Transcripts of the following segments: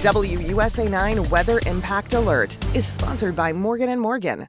WUSA 9 Weather Impact Alert is sponsored by Morgan & Morgan.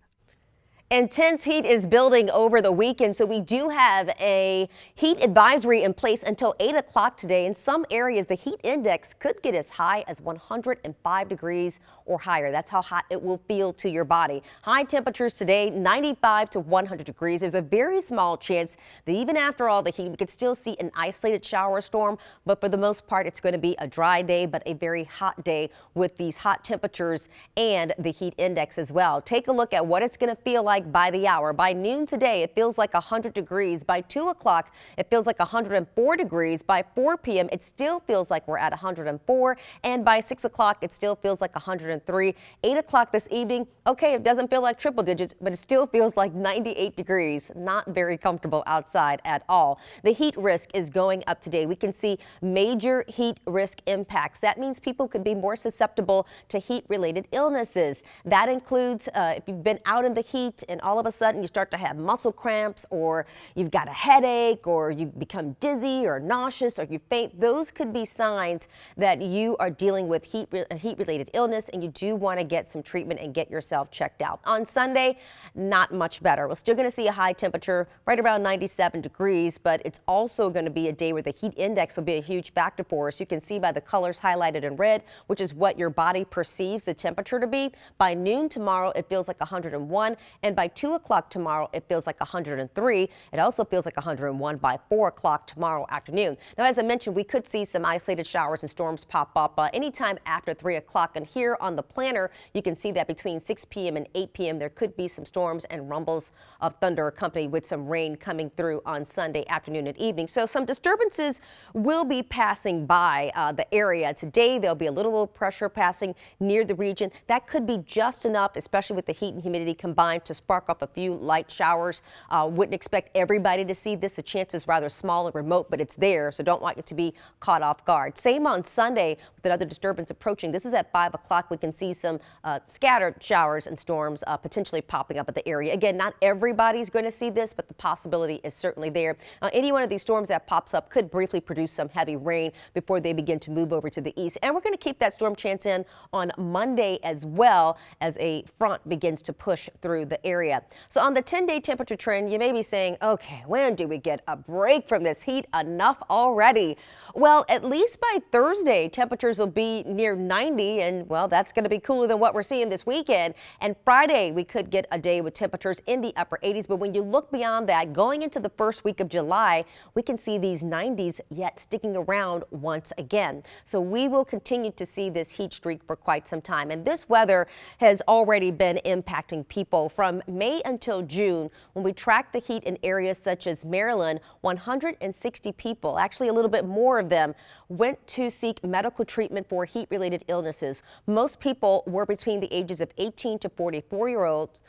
Intense heat is building over the weekend, so we do have a heat advisory in place until 8 o'clock today. In some areas, the heat index could get as high as 105 degrees or higher. That's how hot it will feel to your body. High temperatures today, 95 to 100 degrees. There's a very small chance that even after all the heat, we could still see an isolated shower storm, but for the most part, it's going to be a dry day, but a very hot day with these hot temperatures and the heat index as well. Take a look at what it's going to feel like by the hour. By noon today, it feels like 100 degrees. By 2 o'clock, it feels like 104 degrees. By 4 p.m., it still feels like we're at 104. And by 6 o'clock, it still feels like 103. 8 o'clock this evening, okay, it doesn't feel like triple digits, but it still feels like 98 degrees. Not very comfortable outside at all. The heat risk is going up today. We can see major heat risk impacts. That means people could be more susceptible to heat-related illnesses. That includes if you've been out in the heat and all of a sudden you start to have muscle cramps, or you've got a headache, or you become dizzy or nauseous, or you faint. Those could be signs that you are dealing with heat-related illness, and you do want to get some treatment and get yourself checked out. On Sunday, not much better. We're still going to see a high temperature right around 97 degrees, but it's also going to be a day where the heat index will be a huge factor for us. You can see by the colors highlighted in red, which is what your body perceives the temperature to be. By noon tomorrow, it feels like 101, and by 2 o'clock tomorrow, it feels like 103. It also feels like 101 by 4 o'clock tomorrow afternoon. Now, as I mentioned, we could see some isolated showers and storms pop up anytime after 3 o'clock. And here on the planner, you can see that between 6 p.m. and 8 p.m., there could be some storms and rumbles of thunder accompanied with some rain coming through on Sunday afternoon and evening. So some disturbances will be passing by the area today. There'll be a little low pressure passing near the region. That could be just enough, especially with the heat and humidity combined, to spark up a few light showers. Wouldn't expect everybody to see this. The chance is rather small and remote, but it's there, so don't want you to be caught off guard. Same on Sunday with another disturbance approaching. This is at 5 o'clock. We can see some scattered showers and storms potentially popping up at the area. Again, not everybody's going to see this, but the possibility is certainly there. Any one of these storms that pops up could briefly produce some heavy rain before they begin to move over to the east. And we're going to keep that storm chance in on Monday as well, as a front begins to push through the area. So on the 10-day temperature trend, you may be saying, okay, when do we get a break from this heat? Enough already. Well, at least by Thursday, temperatures will be near 90, and well, that's going to be cooler than what we're seeing this weekend. And Friday, we could get a day with temperatures in the upper 80s. But when you look beyond that, going into the first week of July, we can see these 90s yet sticking around once again. So we will continue to see this heat streak for quite some time. And this weather has already been impacting people from May until June. When we track the heat in areas such as Maryland, 160 people, actually a little bit more of them, went to seek medical treatment for heat-related illnesses. Most people were between the ages of 18 to 44-year-olds.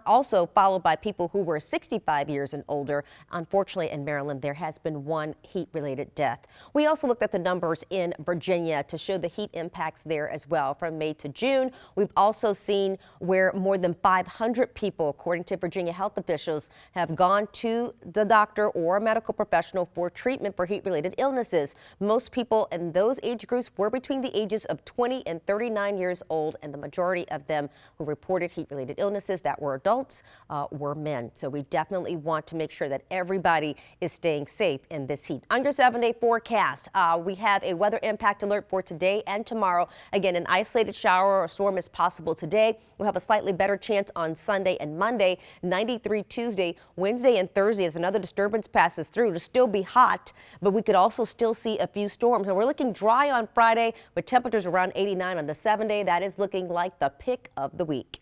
Also followed by people who were 65 years and older. Unfortunately, in Maryland, there has been one heat-related death. We also looked at the numbers in Virginia to show the heat impacts there as well. From May to June, we've also seen where more than 500 people, according to Virginia health officials, have gone to the doctor or a medical professional for treatment for heat-related illnesses. Most people in those age groups were between the ages of 20 and 39 years old, and the majority of them who reported heat-related illnesses that were adults were men. So we definitely want to make sure that everybody is staying safe in this heat. On your 7-day forecast, we have a weather impact alert for today and tomorrow. Again, an isolated shower or storm is possible today. We'll have a slightly better chance on Sunday and Monday, 93 Tuesday, Wednesday and Thursday as another disturbance passes through. It'll still be hot, but we could also still see a few storms. And we're looking dry on Friday with temperatures around 89 on the 7-day. That is looking like the pick of the week.